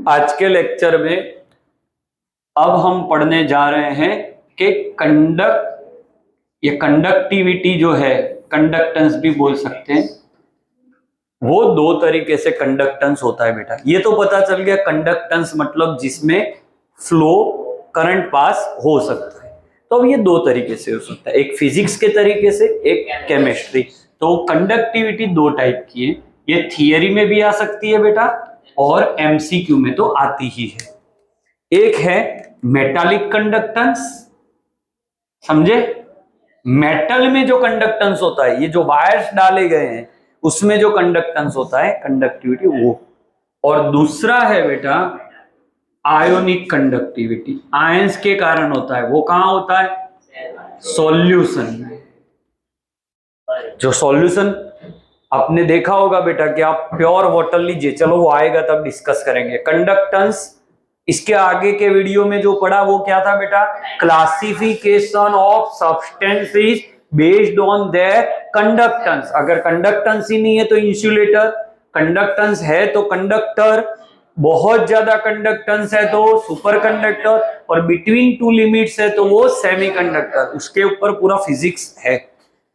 आज के लेक्चर में अब हम पढ़ने जा रहे हैं कि कंडक्टिविटी जो है, कंडक्टेंस भी बोल सकते हैं, वो दो तरीके से कंडक्टेंस होता है बेटा। ये तो पता चल गया कंडक्टेंस मतलब जिसमें फ्लो करंट पास हो सकता है। तो अब ये दो तरीके से हो सकता है, एक फिजिक्स के तरीके से, एक केमिस्ट्री। तो कंडक्टिविटी दो टाइप की है, ये थियरी में भी आ सकती है बेटा और एमसीक्यू में तो आती ही है। एक है मेटालिक कंडक्टेंस, समझे? मेटल में जो कंडक्टेंस होता है, ये जो वायर्स डाले गए हैं उसमें जो कंडक्टेंस होता है, कंडक्टिविटी वो। और दूसरा है बेटा आयोनिक कंडक्टिविटी, आयंस के कारण होता है। वो कहां होता है? सॉल्यूशन में। जो सॉल्यूशन आपने देखा होगा बेटा कि आप प्योर वाटर लीजिए, चलो वो आएगा तब डिस्कस करेंगे। कंडक्टेंस इसके आगे के वीडियो में जो पढ़ा वो क्या था बेटा? Classification of substances based on their conductance. अगर कंडक्टेंस ही नहीं है तो इंसुलेटर, कंडक्टेंस है तो कंडक्टर, बहुत ज्यादा कंडक्टेंस है तो सुपर कंडक्टर, और बिटवीन टू लिमिट्स है तो वो सेमीकंडक्टर। उसके ऊपर पूरा फिजिक्स है।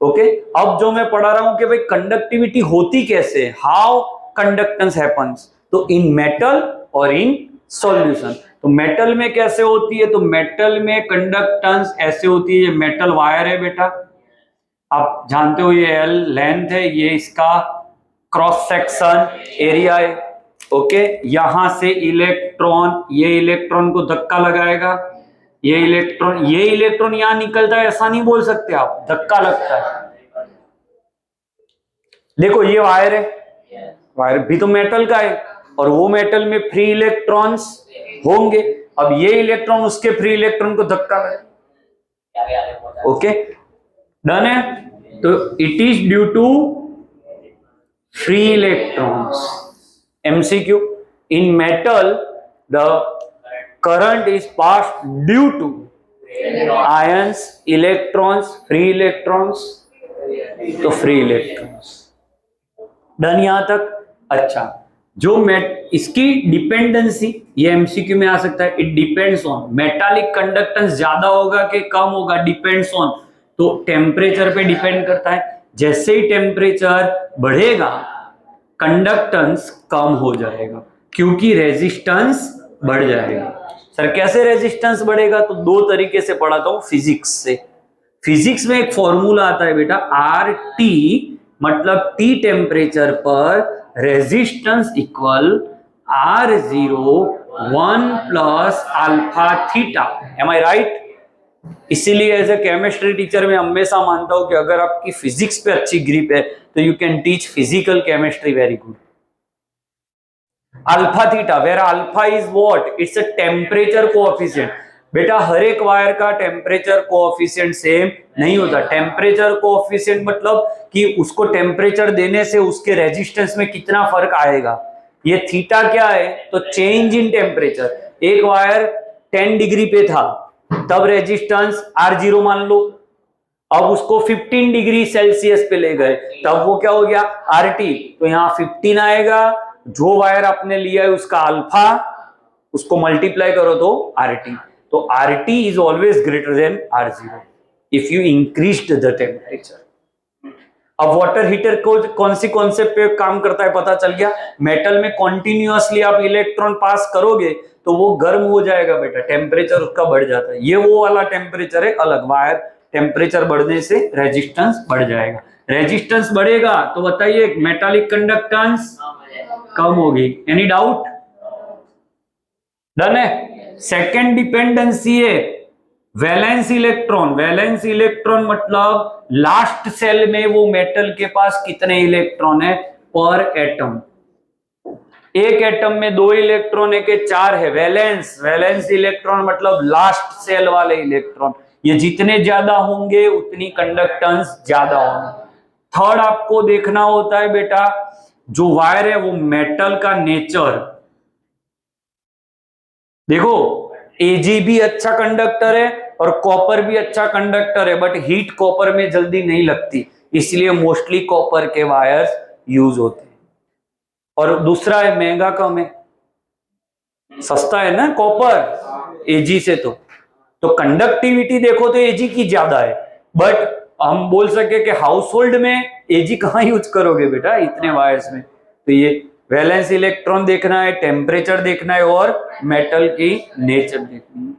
ओके, अब जो मैं पढ़ा रहा हूं कि भाई कंडक्टिविटी होती कैसे, हाउ कंडक्टेंस हैपेंस, तो इन मेटल और इन सॉल्यूशन। तो मेटल में कैसे होती है? तो मेटल में कंडक्टेंस ऐसे होती है, ये मेटल वायर है बेटा, आप जानते हो ये एल लेंथ है, ये इसका क्रॉस सेक्शन एरिया है। ओके, यहां से इलेक्ट्रॉन, ये इलेक्ट्रॉन को धक्का लगाएगा, ये इलेक्ट्रॉन यहां निकलता है, ऐसा नहीं बोल सकते आप, धक्का लगता है। देखो ये वायर है, वायर भी तो मेटल का है, और वो मेटल में फ्री इलेक्ट्रॉन्स होंगे। अब ये इलेक्ट्रॉन उसके फ्री इलेक्ट्रॉन को धक्का लगे। ओके, डन है। तो it is due to free electrons. MCQ, in metal the current is passed due to ions, electrons, free electrons, तो फ्री इलेक्ट्रॉन्स। डन यहां तक? अच्छा, जो इसकी डिपेंडेंसी, ये एमसीक्यू में आ सकता है, it depends on, metallic conductance ज्यादा होगा कि कम होगा, डिपेंड्स ऑन, तो टेम्परेचर पे डिपेंड करता है। जैसे ही टेम्परेचर बढ़ेगा कंडक्टेंस कम हो जाएगा, क्योंकि रेजिस्टेंस बढ़ जाएगा। सर कैसे रेजिस्टेंस बढ़ेगा? तो दो तरीके से पढ़ाता हूं फिजिक्स से। फिजिक्स में एक फॉर्मूला आता है बेटा, आर टी, मतलब टी टेम्परेचर पर resistance equal R01 plus alpha theta. Am I right? इसीलिए एज ए केमिस्ट्री टीचर मैं हमेशा मानता हूं कि अगर आपकी फिजिक्स पे अच्छी ग्रिप है तो you can teach physical chemistry very good. Alpha theta, where alpha is what? It's a temperature coefficient. बेटा हर एक वायर का टेम्परेचर कोएफिशिएंट सेम नहीं होता। टेम्परेचर कोएफिशिएंट मतलब कि उसको टेम्परेचर देने से उसके रेजिस्टेंस में कितना फर्क आएगा। ये थीटा क्या है? तो चेंज इन टेम्परेचर। एक वायर 10 डिग्री पे था तब रेजिस्टेंस R0 मान लो, अब उसको 15 डिग्री सेल्सियस पे ले गए तब वो क्या हो गया? RT। तो यहाँ 15 आएगा, जो वायर आपने लिया है उसका अल्फा, उसको मल्टीप्लाई करो तो RT। तो RT is always greater than R0 if you increased the temperature. अब वाटर हीटर को कौन सी कॉन्सेप्ट पे काम करता है पता चल गया। मेटल में कॉन्टिन्यूअसली आप इलेक्ट्रॉन पास करोगे तो वो गर्म हो जाएगा बेटा, टेम्परेचर उसका बढ़ जाता है। ये वो वाला टेम्परेचर है अलग, वायर टेम्परेचर बढ़ने से रेजिस्टेंस बढ़ जाएगा। रेजिस्टेंस बढ़ेगा तो बताइए मेटालिक कंडक्टेंस कम होगी। Any doubt? डन है। सेकेंड डिपेंडेंसी है वैलेंस इलेक्ट्रॉन। वैलेंस इलेक्ट्रॉन मतलब लास्ट सेल में वो मेटल के पास कितने इलेक्ट्रॉन है पर एटम। एक एटम में 2 इलेक्ट्रॉन है कि 4 है। वैलेंस, वैलेंस इलेक्ट्रॉन मतलब लास्ट सेल वाले इलेक्ट्रॉन। ये जितने ज्यादा होंगे उतनी कंडक्टेंस ज्यादा होगी। थर्ड आपको देखना होता है बेटा, जो वायर है वो मेटल का नेचर। देखो एजी भी अच्छा कंडक्टर है और कॉपर भी अच्छा कंडक्टर है, बट हीट कॉपर में जल्दी नहीं लगती, इसलिए मोस्टली कॉपर के वायर्स यूज होते हैं। और दूसरा है महंगा कम है। सस्ता है ना कॉपर एजी से, तो कंडक्टिविटी देखो तो एजी की ज्यादा है, बट हम बोल सके कि हाउस होल्ड में एजी कहाँ यूज करोगे बेटा इतने वायर्स में। तो ये वैलेंस इलेक्ट्रॉन देखना है, टेम्परेचर देखना है और मेटल की नेचर देखनी है।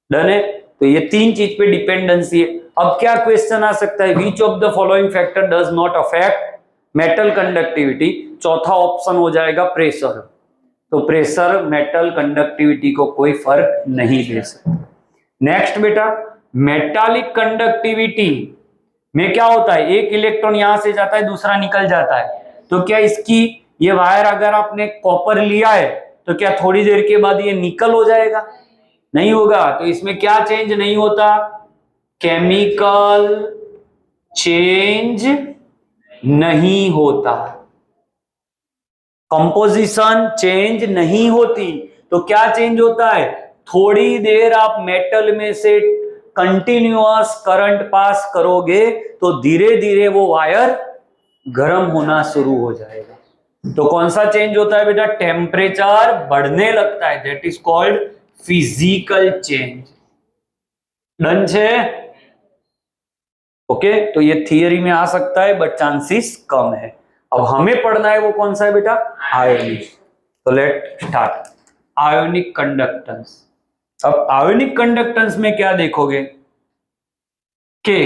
डन है। तो ये तीन चीज पे डिपेंडेंसी है। अब क्या क्वेश्चन आ सकता है, which of the following factor does not affect metal conductivity. चौथा ऑप्शन हो जाएगा प्रेशर। तो प्रेशर मेटल कंडक्टिविटी को कोई फर्क नहीं दे सकता। नेक्स्ट बेटा, मेटालिक कंडक्टिविटी में क्या होता है, एक इलेक्ट्रॉन यहां से जाता है दूसरा निकल जाता है, तो क्या इसकी ये वायर अगर आपने कॉपर लिया है तो क्या थोड़ी देर के बाद ये निकल हो जाएगा, नहीं होगा। तो इसमें क्या चेंज नहीं होता, केमिकल चेंज नहीं होता, कंपोजिशन चेंज नहीं होती। तो क्या चेंज होता है, थोड़ी देर आप मेटल में से कंटिन्यूअस करंट पास करोगे तो धीरे धीरे वो वायर गर्म होना शुरू हो जाएगा। तो कौन सा चेंज होता है बेटा, टेम्परेचर बढ़ने लगता है, that is called physical change. Done छे। ओके, तो ये थियरी में आ सकता है बट चांसेस कम है। अब हमें पढ़ना है वो कौन सा है बेटा, आयोनिक। तो लेट स्टार्ट, आयोनिक कंडक्टेंस। अब आयोनिक कंडक्टेंस में क्या देखोगे कि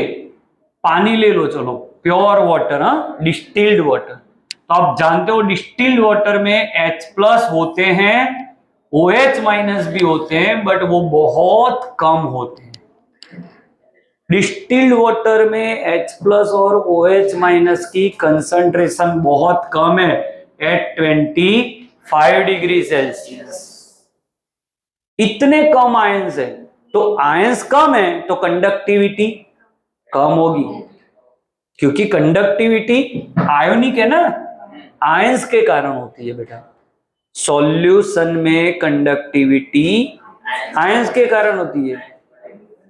पानी ले लो, चलो प्योर वाटर, हाँ डिस्टिल्ड वाटर, तो आप जानते हो डिस्टिल्ड वाटर में H+ होते हैं, OH- भी होते हैं, बट वो बहुत कम होते हैं। डिस्टिल्ड वाटर में H+ और OH- की कंसंट्रेशन बहुत कम है, एट 25 डिग्री सेल्सियस। इतने कम आयंस है, तो आयंस कम है तो कंडक्टिविटी कम होगी, क्योंकि कंडक्टिविटी आयोनिक है ना, आयंस के कारण होती है बेटा। सॉल्यूशन में कंडक्टिविटी आयंस के कारण होती है,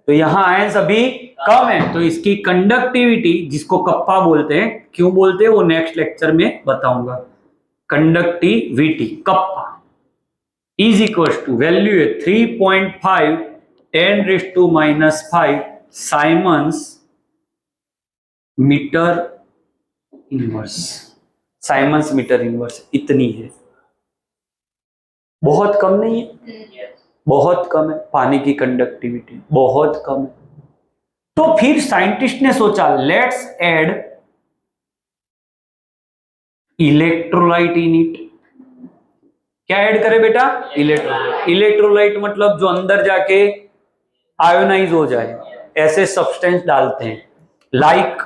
तो यहां आयंस अभी कम है, तो इसकी कंडक्टिविटी, जिसको कप्पा बोलते हैं, क्यों बोलते हैं वो नेक्स्ट लेक्चर में बताऊंगा। Conductivity kappa is equal to, value है 3.5 10⁻⁵ siemens metre inverse. Siemens metre inverse इतनी है, बहुत कम नहीं है, बहुत कम है। पानी की कंडक्टिविटी बहुत कम है। तो फिर साइंटिस्ट ने सोचा let's add electrolyte in it. क्या ऐड करे बेटा, इलेक्ट्रोलाइट। इलेक्ट्रोलाइट मतलब जो अंदर जाके आयोनाइज हो जाए, ऐसे सब्सटेंस डालते हैं, लाइक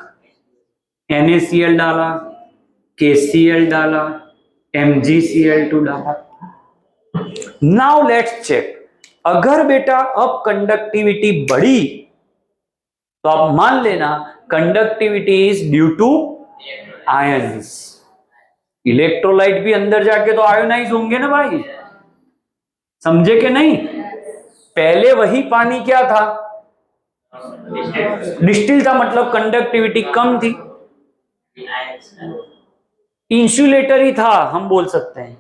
NaCl डाला, KCl डाला, MgCl2 डाला। नाउ लेट्स चेक, अगर बेटा अब कंडक्टिविटी बढ़ी तो आप मान लेना conductivity is due to ions. Electrolyte भी अंदर जाके तो आयोनाइज होंगे ना भाई, समझे कि नहीं। पहले वही पानी क्या था, डिस्टिल था, मतलब कंडक्टिविटी कम थी, इंसुलेटर ही था हम बोल सकते हैं।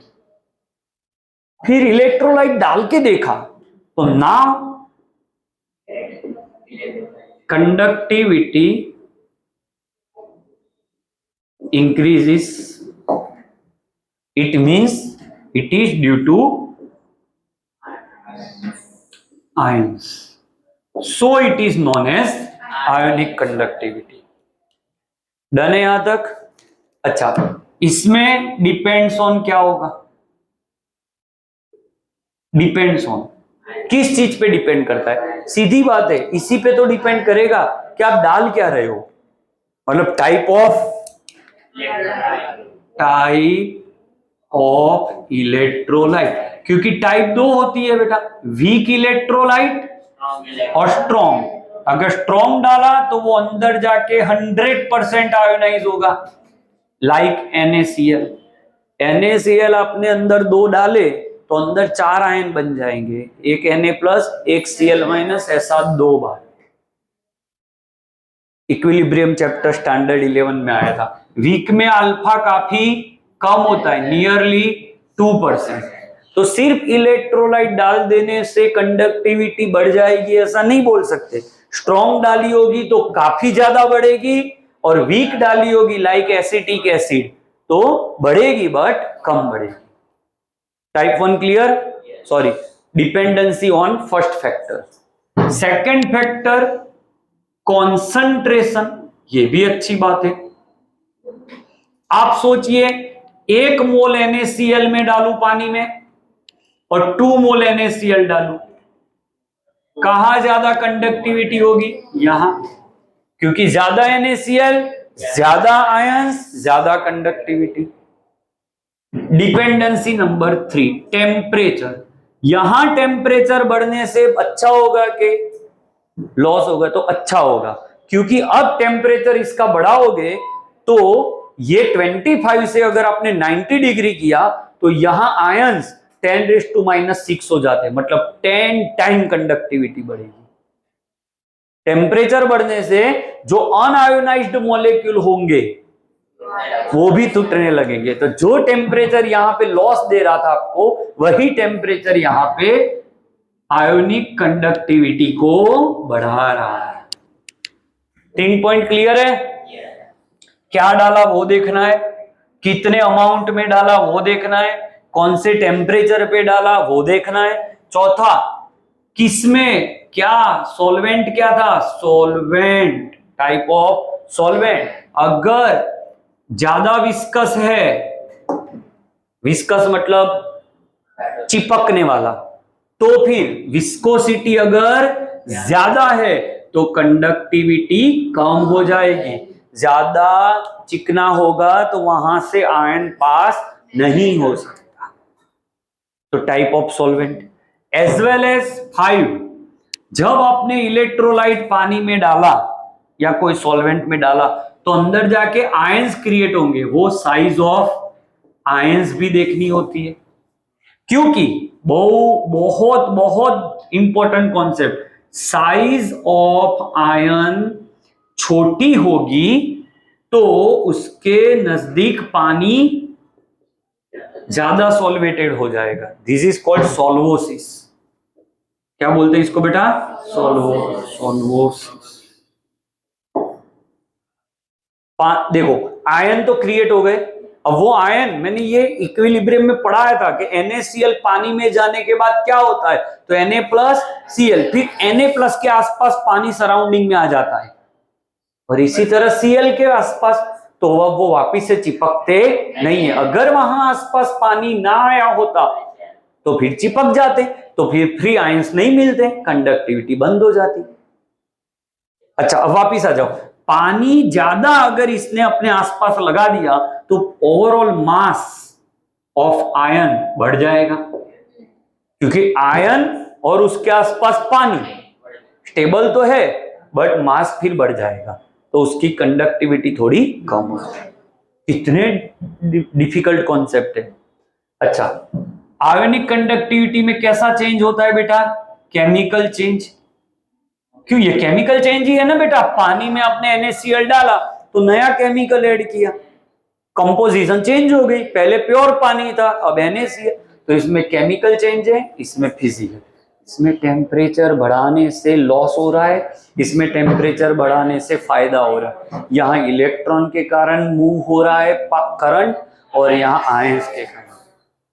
फिर इलेक्ट्रोलाइट डाल के देखा तो now conductivity increases, it means it is due to ions, so it is known as ionic conductivity। Done है यहां तक। अच्छा, इसमें डिपेंड्स ऑन क्या होगा, डिपेंड्स ऑन किस चीज पे डिपेंड करता है, सीधी बात है इसी पे तो डिपेंड करेगा कि आप डाल क्या रहे हो, मतलब टाइप ऑफ इलेक्ट्रोलाइट, क्योंकि टाइप दो होती है बेटा, वीक इलेक्ट्रोलाइट और स्ट्रॉन्ग। अगर स्ट्रॉन्ग डाला तो वो अंदर जाके 100% आयोनाइज होगा, लाइक NaCl। NaCl आपने अंदर 2 डाले तो अंदर 4 आयन बन जाएंगे, एक Na+, एक Cl-, ऐसा 2 बार। इक्विलिब्रियम चैप्टर स्टैंडर्ड 11 में आया था। वीक में अल्फा काफी कम होता है, नियरली 2%, तो सिर्फ इलेक्ट्रोलाइट डाल देने से कंडक्टिविटी बढ़ जाएगी ऐसा नहीं बोल सकते। स्ट्रॉन्ग डाली होगी तो काफी ज्यादा बढ़ेगी, और वीक डाली होगी लाइक एसिटिक एसिड तो बढ़ेगी बट कम बढ़ेगी। Type 1 clear? Sorry, dependency on first factor. Second factor concentration, ये भी अच्छी बात है। आप सोचिए 1 मोल NaCl में डालू पानी में और 2 मोल NaCl डालू, कहां ज्यादा कंडक्टिविटी होगी? यहां, क्योंकि ज्यादा NaCl ज्यादा आयंस ज्यादा कंडक्टिविटी। Dependency number 3 temperature. यहां टेम्परेचर बढ़ने से अच्छा होगा कि लॉस होगा? तो अच्छा होगा, क्योंकि अब टेम्परेचर इसका बढ़ाओगे तो ये 25 से अगर आपने 90 डिग्री किया तो यहां आयंस 10⁻⁻⁶ हो जाते हैं, मतलब 10 टाइम कंडक्टिविटी बढ़ेगी। टेम्परेचर बढ़ने से जो अनआयोनाइज्ड मॉलिक्यूल होंगे वो भी टूटने लगेंगे। तो जो टेम्परेचर यहां पे लॉस दे रहा था आपको, वही टेम्परेचर यहां पे आयोनिक कंडक्टिविटी को बढ़ा रहा है। 3 पॉइंट क्लियर है? क्या डाला वो देखना है, कितने अमाउंट में डाला वो देखना है, कौन से टेम्परेचर पे डाला वो देखना है। चौथा, किसमें क्या सॉल्वेंट क्या था? Solvent, type of solvent. अगर ज्यादा विस्कस है, विस्कस मतलब चिपकने वाला, तो फिर विस्कोसिटी अगर ज्यादा है तो कंडक्टिविटी कम हो जाएगी। ज्यादा चिकना होगा तो वहां से आयन पास नहीं हो सकता। तो type of solvent as well as 5, जब आपने इलेक्ट्रोलाइट पानी में डाला या कोई सॉल्वेंट में डाला तो अंदर जाके आयंस क्रिएट होंगे, वो साइज ऑफ आयंस भी देखनी होती है। क्योंकि बहुत बहुत important concept, size of ion छोटी होगी तो उसके नजदीक पानी ज्यादा सॉल्वेटेड हो जाएगा। दिस इज कॉल्ड सॉल्वोसिस। क्या बोलते हैं इसको बेटा? सॉल्वोसिस। देखो आयन तो क्रिएट हो गए, अब वो आयन, मैंने ये इक्विलिब्रियम में पढ़ाया था कि NaCl पानी में जाने के बाद क्या होता है, तो Na+Cl, फिर Na+ के आसपास पानी सराउंडिंग में आ जाता है, और इसी तरह Cl के आसपास, तो वो वापिस से चिपकते नहीं है। अगर वहां आसपास पानी ना आया होता तो फिर चिपक जाते, तो फिर फ्री आयंस नहीं मिलते, कंडक्टिविटी बंद हो जाती। अच्छा, अब वापिस आ जाओ। पानी ज्यादा अगर इसने अपने आसपास लगा दिया तो ओवरऑल मास ऑफ आयन बढ़ जाएगा, क्योंकि आयन और उसके आसपास पानी स्टेबल तो है बट मास फिर बढ़ जाएगा, तो उसकी कंडक्टिविटी थोड़ी कम हो जाएगी। इतने डिफिकल्ट कॉन्सेप्ट है। अच्छा, आयोनिक कंडक्टिविटी में कैसा चेंज होता है बेटा? Chemical change. क्यों? ये केमिकल चेंज ही है ना बेटा। पानी में आपने NaCl डाला तो नया केमिकल ऐड किया, कंपोजिशन चेंज हो गई, पहले प्योर पानी था अब NaCl, तो इसमें केमिकल चेंज है, इसमें फिजिकल। इसमें टेम्परेचर बढ़ाने से लॉस हो रहा है, इसमें टेम्परेचर बढ़ाने से फायदा हो रहा है। यहाँ इलेक्ट्रॉन के कारण मूव हो रहा है करंट, और यहाँ आयंस के कारण।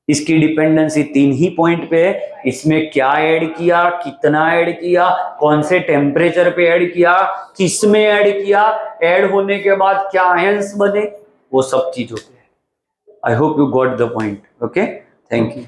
इसकी डिपेंडेंसी 3 ही पॉइंट पे है। इसमें क्या ऐड किया, कितना ऐड किया, कौन से टेम्परेचर पे ऐड किया, किस में ऐड किया, ऐड होने के बाद क्या आयंस बने, वो सब चीज होते हैं। I hope you got the point. Okay, thank you.